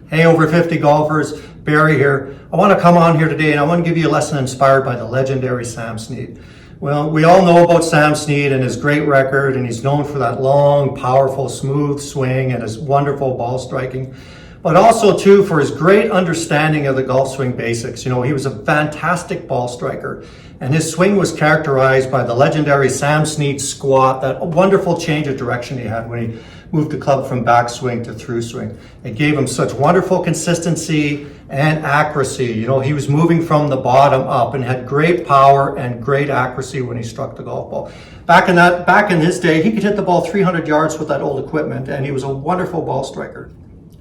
Hey, over 50 golfers, Barry here. I want to come on here today and I want to give you a lesson inspired by the legendary Sam Snead. Well, we all know about Sam Snead and his great record, and he's known for that long, powerful, smooth swing and his wonderful ball striking, but also too for his great understanding of the golf swing basics. You know, he was a fantastic ball striker, and his swing was characterized by the legendary Sam Snead Squat, that wonderful change of direction he had when he moved the club from backswing to through swing. It gave him such wonderful consistency and accuracy. You know, he was moving from the bottom up and had great power and great accuracy when he struck the golf ball. Back in his day, he could hit the ball 300 yards with that old equipment, and he was a wonderful ball striker.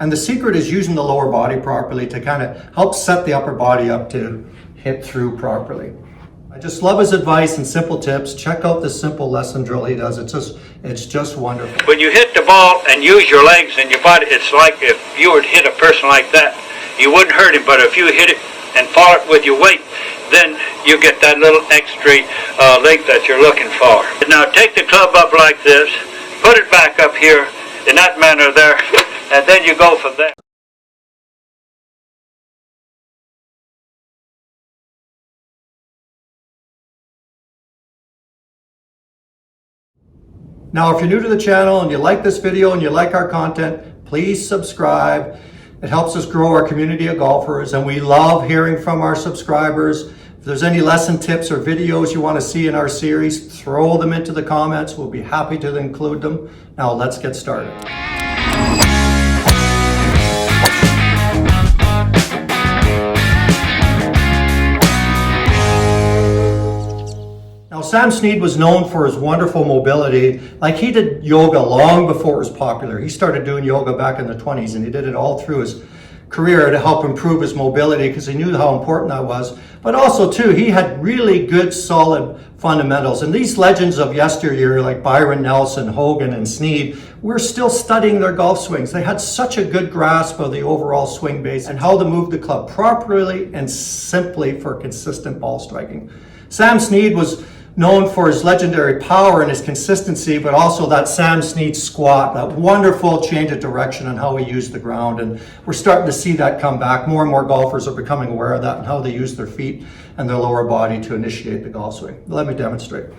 And the secret is using the lower body properly to kind of help set the upper body up to hit through properly. I just love his advice and simple tips. Check out this simple lesson drill he does. It's just wonderful. When you hit the ball and use your legs and your body, it's like if you were to hit a person like that, you wouldn't hurt him, but if you hit it and follow it with your weight, then you get that little extra length that you're looking for. Now take the club up like this, put it back up here in that manner there, and then you go from there. Now, if you're new to the channel and you like this video and you like our content, please subscribe. It helps us grow our community of golfers, and we love hearing from our subscribers. If there's any lesson tips or videos you want to see in our series, throw them into the comments. We'll be happy to include them. Now, let's get started. Now, Sam Snead was known for his wonderful mobility. Like, he did yoga long before it was popular. He started doing yoga back in the 20s, and he did it all through his career to help improve his mobility because he knew how important that was. But also, too, he had really good, solid fundamentals. And these legends of yesteryear, like Byron Nelson, Hogan, and Snead, we're still studying their golf swings. They had such a good grasp of the overall swing base and how to move the club properly and simply for consistent ball striking. Sam Snead was known for his legendary power and his consistency, but also that Sam Snead Squat, that wonderful change of direction and how he used the ground. And we're starting to see that come back. More and more golfers are becoming aware of that and how they use their feet and their lower body to initiate the golf swing. Let me demonstrate.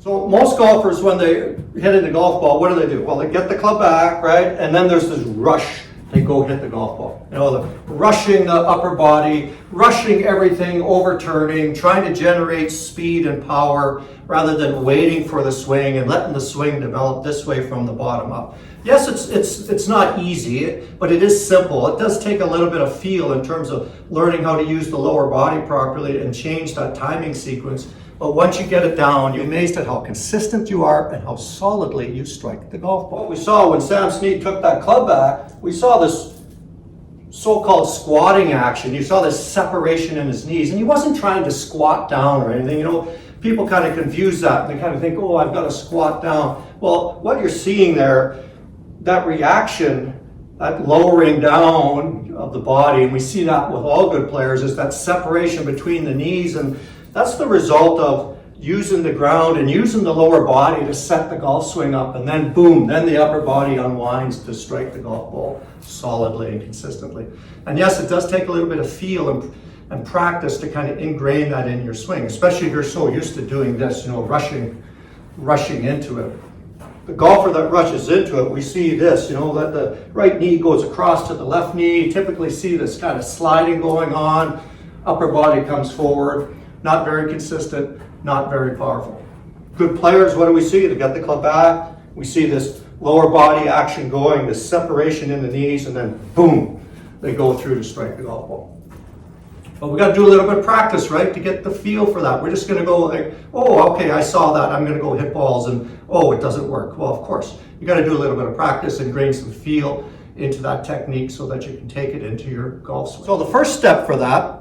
So most golfers, when they hit the golf ball, what do? Well, they get the club back, right? And then there's this rush. They go hit the golf ball. You know, rushing the upper body, rushing everything, overturning, trying to generate speed and power rather than waiting for the swing and letting the swing develop this way from the bottom up. Yes, it's not easy, but it is simple. It does take a little bit of feel in terms of learning how to use the lower body properly and change that timing sequence. But once you get it down, you're amazed at how consistent you are and how solidly you strike the golf ball. What we saw when Sam Snead took that club back, we saw this so-called squatting action. You saw this separation in his knees, and he wasn't trying to squat down or anything. You know, people kind of confuse that. They kind of think, oh, I've got to squat down. Well, what you're seeing there, that reaction, that lowering down of the body, and we see that with all good players, is that separation between the knees, and that's the result of using the ground and using the lower body to set the golf swing up, and then boom, then the upper body unwinds to strike the golf ball solidly and consistently. And yes, it does take a little bit of feel and practice to kind of ingrain that in your swing, especially if you're so used to doing this, you know, rushing into it. The golfer that rushes into it, we see this, you know, that the right knee goes across to the left knee. You typically see this kind of sliding going on. Upper body comes forward. Not very consistent, not very powerful. Good players, what do we see? They get the club back. We see this lower body action going, this separation in the knees, and then boom, they go through to strike the golf ball. But we got to do a little bit of practice, right, to get the feel for that. We're just going to go like, oh, okay, I saw that. I'm going to go hit balls, and oh, it doesn't work. Well, of course, you got to do a little bit of practice and gain some feel into that technique so that you can take it into your golf swing. So the first step for that,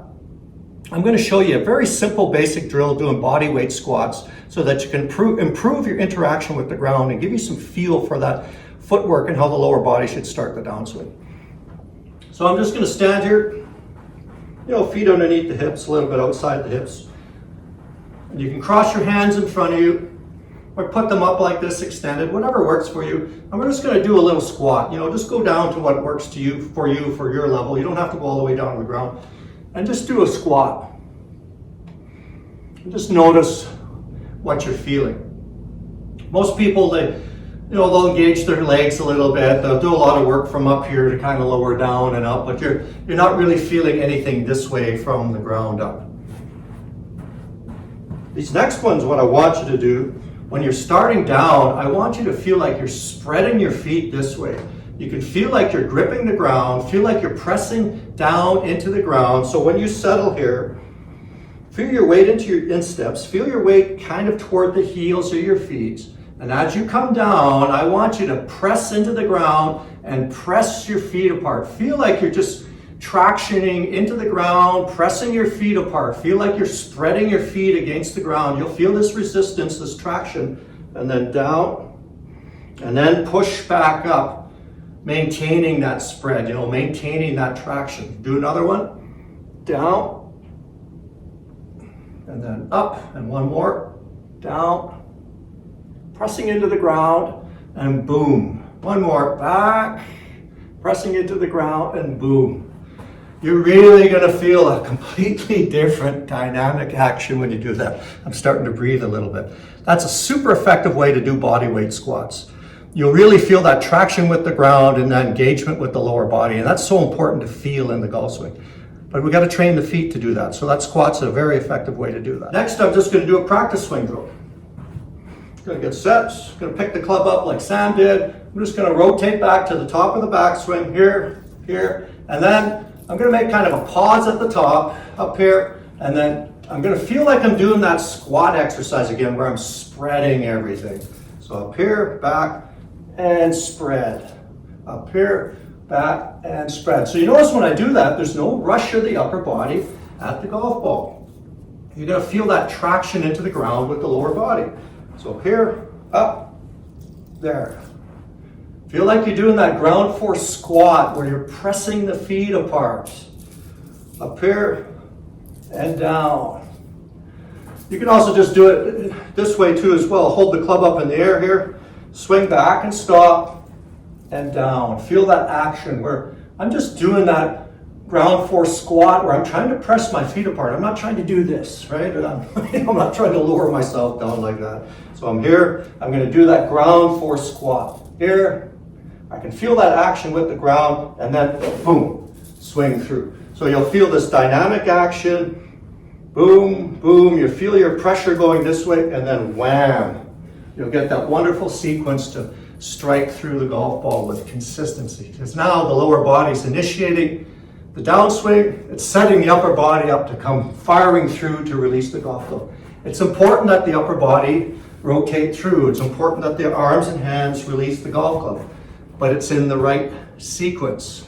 I'm going to show you a very simple basic drill doing body weight squats so that you can improve your interaction with the ground and give you some feel for that footwork and how the lower body should start the downswing. So I'm just going to stand here, you know, feet underneath the hips, a little bit outside the hips. And you can cross your hands in front of you or put them up like this, extended, whatever works for you. And we're just going to do a little squat. You know, just go down to what works to you, for your level. You don't have to go all the way down to the ground. And just do a squat. And just notice what you're feeling. Most people, they'll engage their legs a little bit. They'll do a lot of work from up here to kind of lower down and up, but you're not really feeling anything this way from the ground up. These next ones, what I want you to do, when you're starting down, I want you to feel like you're spreading your feet this way. You can feel like you're gripping the ground, feel like you're pressing down into the ground. So when you settle here, feel your weight into your insteps, feel your weight kind of toward the heels of your feet. And as you come down, I want you to press into the ground and press your feet apart. Feel like you're just tractioning into the ground, pressing your feet apart. Feel like you're spreading your feet against the ground. You'll feel this resistance, this traction, and then down, and then push back up, maintaining that spread, maintaining that traction. Do another one. Down, and then up, and one more. Down, pressing into the ground, and boom. One more, back, pressing into the ground, and boom. You're really going to feel a completely different dynamic action when you do that. I'm starting to breathe a little bit. That's a super effective way to do body weight squats. You'll really feel that traction with the ground and that engagement with the lower body, and that's so important to feel in the golf swing. But we got to train the feet to do that, so that squat's a very effective way to do that. Next, I'm just going to do a practice swing drill. Going to get set, going to pick the club up like Sam did. I'm just going to rotate back to the top of the backswing here, and then I'm going to make kind of a pause at the top, up here, and then I'm going to feel like I'm doing that squat exercise again where I'm spreading everything. So up here, back, and spread. Up here, back, and spread. So you notice when I do that, there's no rush of the upper body at the golf ball. You're going to feel that traction into the ground with the lower body. So here, up, there. Feel like you're doing that ground force squat where you're pressing the feet apart. Up here and down. You can also just do it this way too as well. Hold the club up in the air here, swing back and stop, and down. Feel that action where I'm just doing that ground force squat where I'm trying to press my feet apart. I'm not trying to do this, right? I'm not trying to lower myself down like that. So I'm here, I'm going to do that ground force squat. Here, I can feel that action with the ground, and then boom, swing through. So you'll feel this dynamic action, boom, boom, you feel your pressure going this way, and then wham. You'll get that wonderful sequence to strike through the golf ball with consistency. Because now the lower body's initiating the downswing, it's setting the upper body up to come firing through to release the golf club. It's important that the upper body rotate through. It's important that the arms and hands release the golf club, but it's in the right sequence.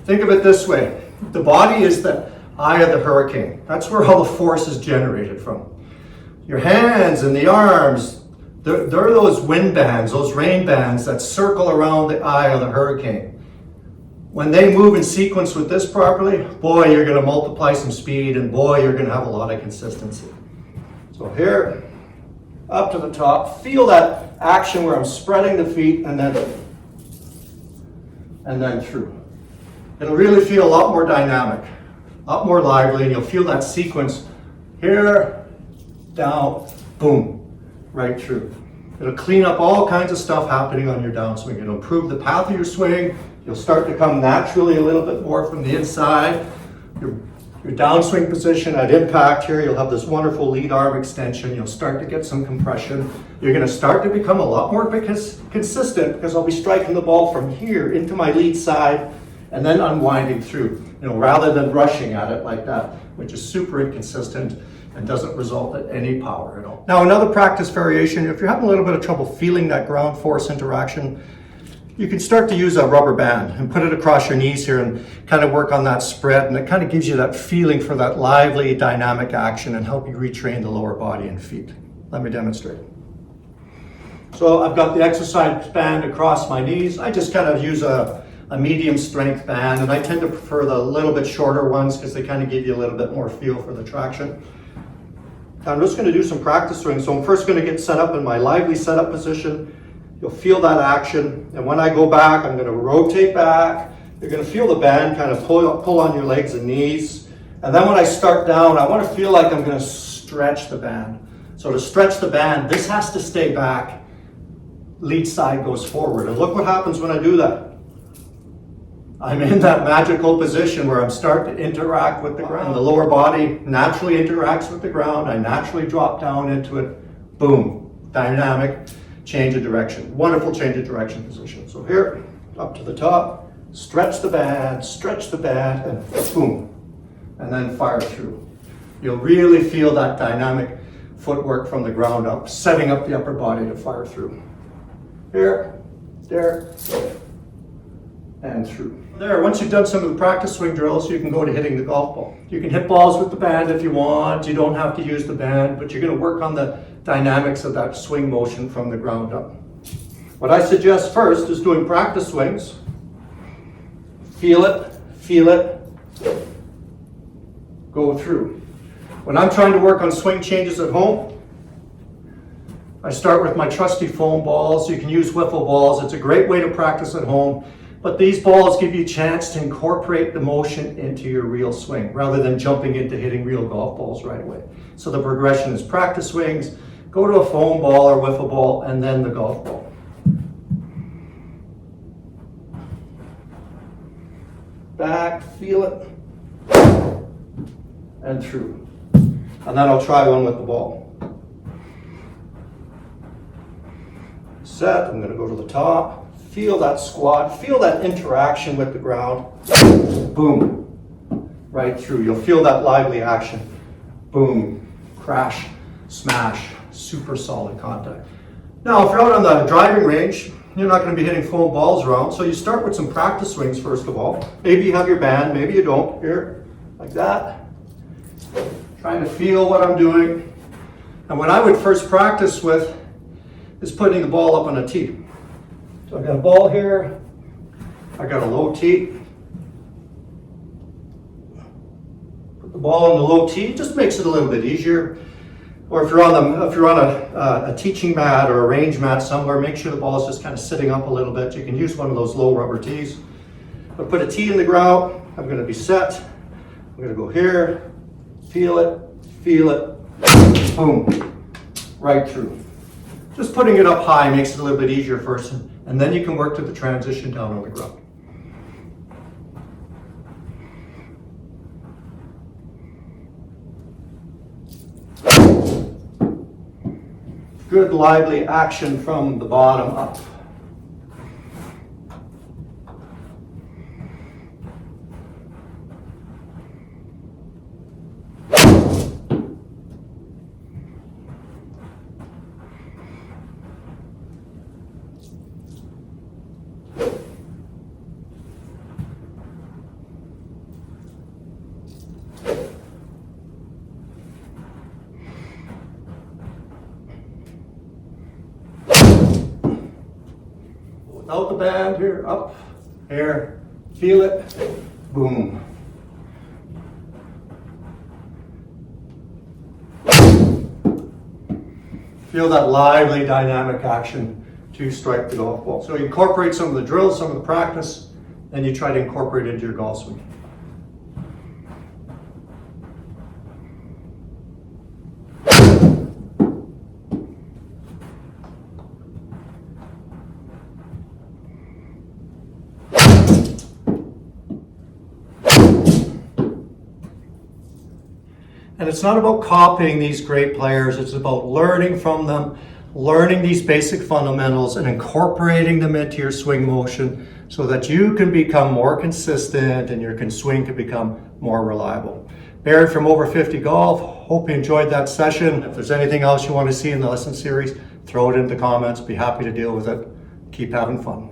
Think of it this way. The body is the eye of the hurricane. That's where all the force is generated from. Your hands and the arms, they're those wind bands, those rain bands that circle around the eye of the hurricane. When they move in sequence with this properly, boy, you're going to multiply some speed, and boy, you're going to have a lot of consistency. So here, up to the top, feel that action where I'm spreading the feet and then through. It'll really feel a lot more dynamic, a lot more lively, and you'll feel that sequence here, down, boom, right through. It'll clean up all kinds of stuff happening on your downswing. It'll improve the path of your swing. You'll start to come naturally a little bit more from the inside. Your downswing position at impact here, you'll have this wonderful lead arm extension. You'll start to get some compression. You're going to start to become a lot more consistent because I'll be striking the ball from here into my lead side and then unwinding through, rather than rushing at it like that, which is super inconsistent and doesn't result in any power at all. Now, another practice variation, if you're having a little bit of trouble feeling that ground force interaction, you can start to use a rubber band and put it across your knees here and kind of work on that spread, and it kind of gives you that feeling for that lively, dynamic action and help you retrain the lower body and feet. Let me demonstrate. So I've got the exercise band across my knees. I just kind of use a medium strength band, and I tend to prefer the little bit shorter ones because they kind of give you a little bit more feel for the traction. I'm just going to do some practice swings. So I'm first going to get set up in my lively setup position. You'll feel that action. And when I go back, I'm going to rotate back. You're going to feel the band kind of pull on your legs and knees. And then when I start down, I want to feel like I'm going to stretch the band. So to stretch the band, this has to stay back. Lead side goes forward. And look what happens when I do that. I'm in that magical position where I'm starting to interact with the ground. The lower body naturally interacts with the ground. I naturally drop down into it. Boom. Dynamic change of direction. Wonderful change of direction position. So here, up to the top, stretch the band, and boom. And then fire through. You'll really feel that dynamic footwork from the ground up, setting up the upper body to fire through. Here, there, and through. There, once you've done some of the practice swing drills, you can go to hitting the golf ball. You can hit balls with the band if you want. You don't have to use the band, but you're going to work on the dynamics of that swing motion from the ground up. What I suggest first is doing practice swings. Feel it, go through. When I'm trying to work on swing changes at home, I start with my trusty foam balls. You can use wiffle balls. It's a great way to practice at home. But these balls give you a chance to incorporate the motion into your real swing rather than jumping into hitting real golf balls right away. So the progression is practice swings, go to a foam ball or wiffle ball, and then the golf ball. Back, feel it, and through. And then I'll try one with the ball. Set, I'm going to go to the top. Feel that squat, feel that interaction with the ground. Boom, right through. You'll feel that lively action. Boom, crash, smash, super solid contact. Now, if you're out on the driving range, you're not going to be hitting foam balls around, so you start with some practice swings first of all. Maybe you have your band, maybe you don't. Here, like that. Trying to feel what I'm doing. And what I would first practice with is putting the ball up on a tee. So I've got a ball here, I got a low tee. Put the ball on the low tee, just makes it a little bit easier. Or if you're on a teaching mat or a range mat somewhere, make sure the ball is just kind of sitting up a little bit. You can use one of those low rubber tees. But put a tee in the ground, I'm going to be set. I'm going to go here, feel it, boom, right through. Just putting it up high makes it a little bit easier first, and then you can work to the transition down on the ground. Good lively action from the bottom up. Without the band, here, up, here, feel it, boom. Feel that lively dynamic action to strike the golf ball. So you incorporate some of the drills, some of the practice, and you try to incorporate it into your golf swing. And it's not about copying these great players, it's about learning from them, learning these basic fundamentals and incorporating them into your swing motion so that you can become more consistent and your swing can become more reliable. Barry from Over 50 Golf, hope you enjoyed that session. If there's anything else you want to see in the lesson series, throw it in the comments, be happy to deal with it. Keep having fun.